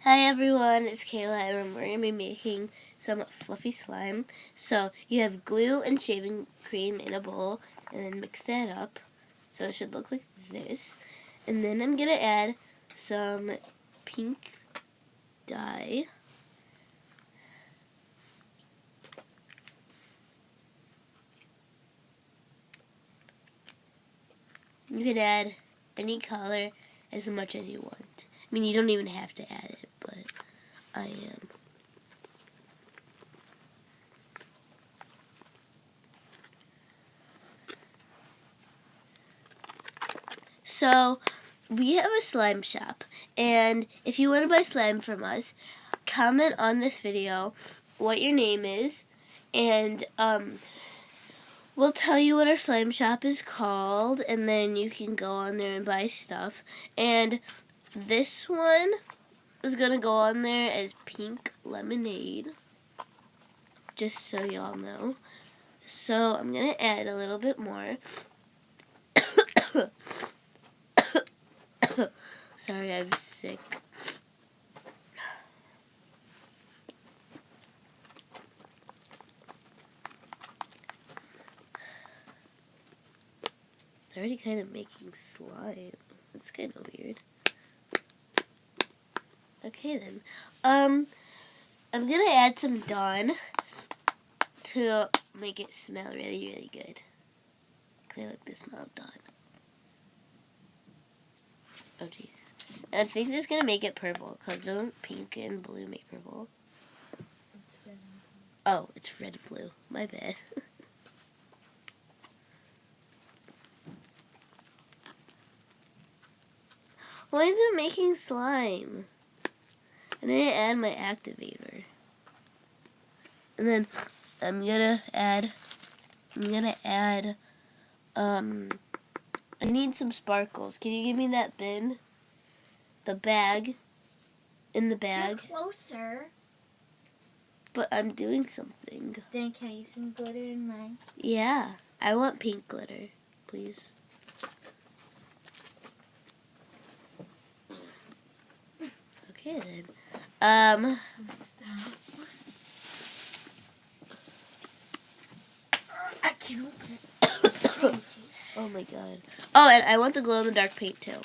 Hi everyone, it's Kayla and we're going to be making some fluffy slime. So you have glue and shaving cream in a bowl and then mix that up. So it should look like this. And then I'm going to add some pink dye. You can add any color as much as you want. I mean, you don't even have to add it, but I am. So, we have a slime shop, and if you want to buy slime from us, comment on this video what your name is, and we'll tell you what our slime shop is called, and then you can go on there and buy stuff. And this one is going to go on there as pink lemonade, just so y'all know. So, I'm going to add a little bit more. Sorry, I'm sick. It's already kind of making slime. That's kind of weird. Okay then. I'm gonna add some Dawn to make it smell really, really good. Cause I like the smell of Dawn. Oh jeez. I think this is gonna make it purple. Cause don't pink and blue make purple? It's red and blue. Oh, it's red and blue. My bad. Why is it making slime? I need to add my activator. And then I'm gonna add I need some sparkles. Can you give me that bin? The bag. In the bag. You're closer. But I'm doing something. Then can I use some glitter in mine? Yeah. I want pink glitter, please. Okay then. Stop. I can't open it. Oh my god. Oh, and I want the glow in the dark paint too.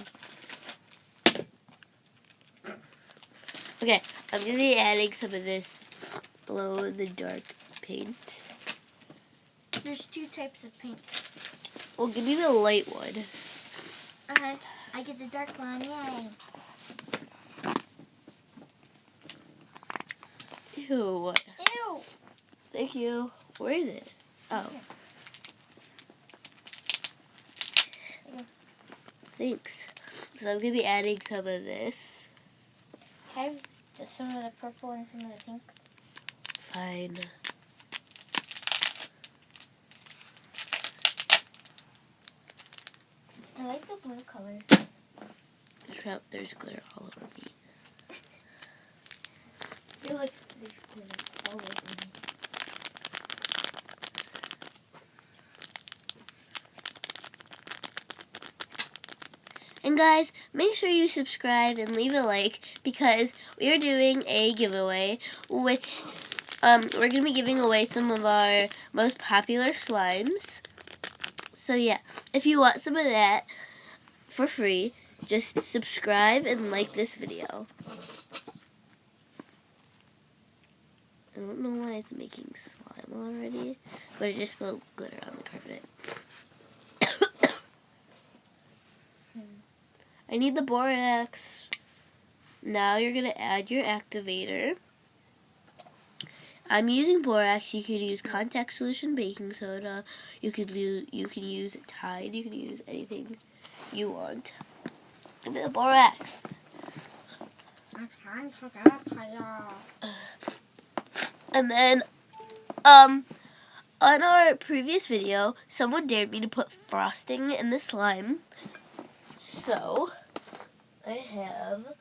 Okay, I'm gonna be adding some of this glow in the dark paint. There's two types of paint. Well, give me the light one. Okay, I get the dark one. Yay. Ew. Ew. Thank you. Where is it? Oh. Here. Thanks. So I'm gonna be adding some of this. Can I have some of the purple and some of the pink? Fine. I like the blue colors. There's glitter all over me. I feel like there's glitter all over me. And guys, make sure you subscribe and leave a like because we are doing a giveaway, which we're going to be giving away some of our most popular slimes. So yeah, if you want some of that for free, just subscribe and like this video. I don't know why it's making slime already, but it just spilled glitter on the carpet. I need the borax. Now you're going to add your activator. I'm using borax. You can use contact solution, baking soda. You can use Tide. You can use anything you want. Give me the borax. And then, on our previous video, someone dared me to put frosting in the slime. So, I have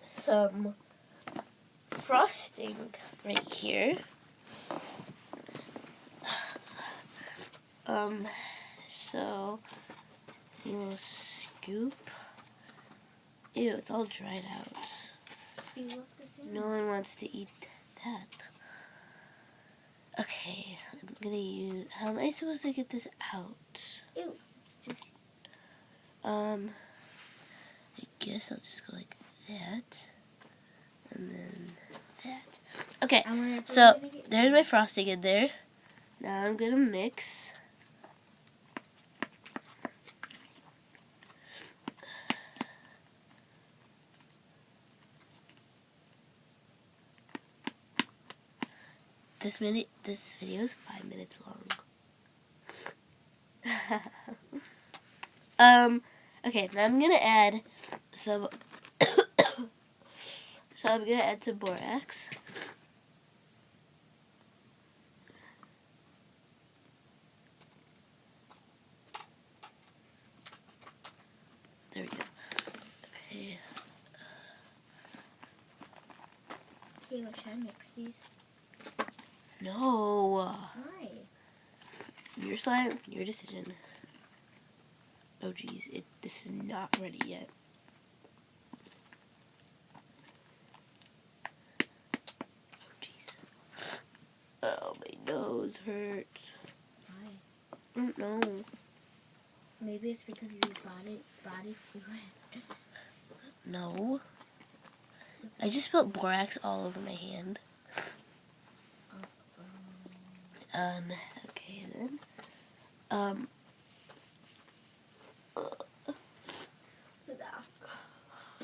some frosting right here. So you will scoop Ew, it's all dried out. Do you love this thing? No one wants to eat that. Okay, I'm gonna use. How am I supposed to get this out? Ew. I guess I'll just go like that, and then that. Okay, I wonder if so we're gonna get- there's my frosting in there. Now I'm gonna mix. This video is 5 minutes long. Okay, now I'm gonna add some. So I'm gonna add some borax. There we go. Okay. Kayla, should I mix these? No. Why? Your slime, your decision. Oh geez, this is not ready yet. Oh jeez. Oh, my nose hurts. Why? I don't know. Maybe it's because of your body fluid. No. I just put borax all over my hand. Okay then.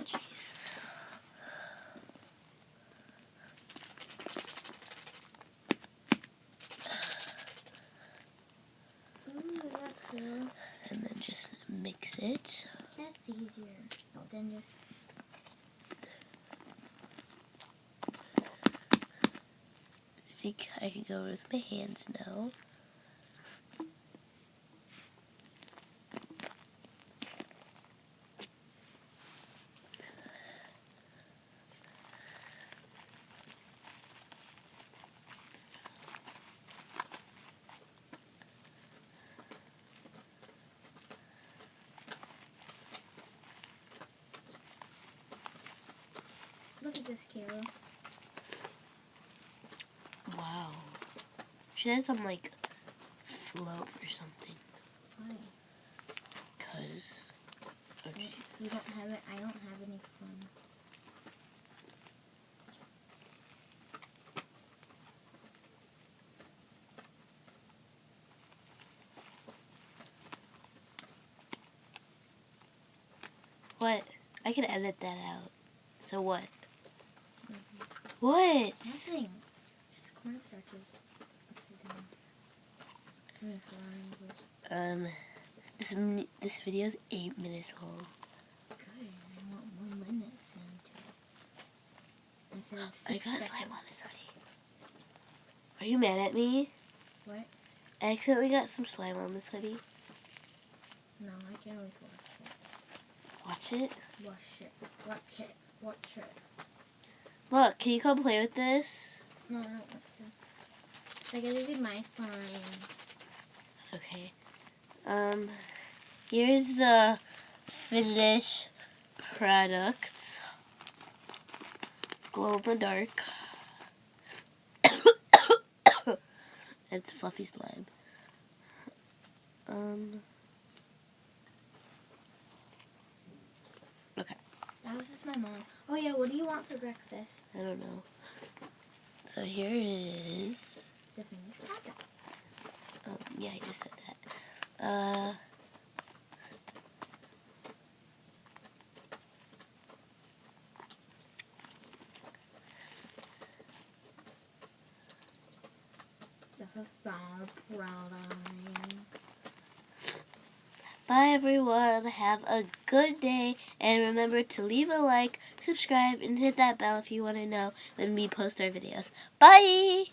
Jeez. Ooh, that's cool. And then just mix it. That's easier than just. I think I can go with my hands now. Look at this, Kayla. Wow. Should add some like float or something. Why? Cause okay. You don't have it. I don't have any fun. What? I can edit that out. So what? What? Nothing. Just cornstarches. This video is 8 minutes long. Good. I want 1 minute into it. Instead of 6 I got seconds. slime on this hoodie. Are you mad at me? What? I accidentally got some slime on this hoodie. No, I can always Watch it. wash it. Watch it. Watch it. Look, can you come play with this? No, I don't want to. Like, this is my slime. Okay. Here's the finished product. Glow in the dark. It's fluffy slime. Okay. That was just my mom. Oh yeah, what do you want for breakfast? I don't know. So here it is. The finished product. Yeah, I just said that. The flower product. Bye everyone. Have a good day. And remember to leave a like, subscribe, and hit that bell if you want to know when we post our videos. Bye!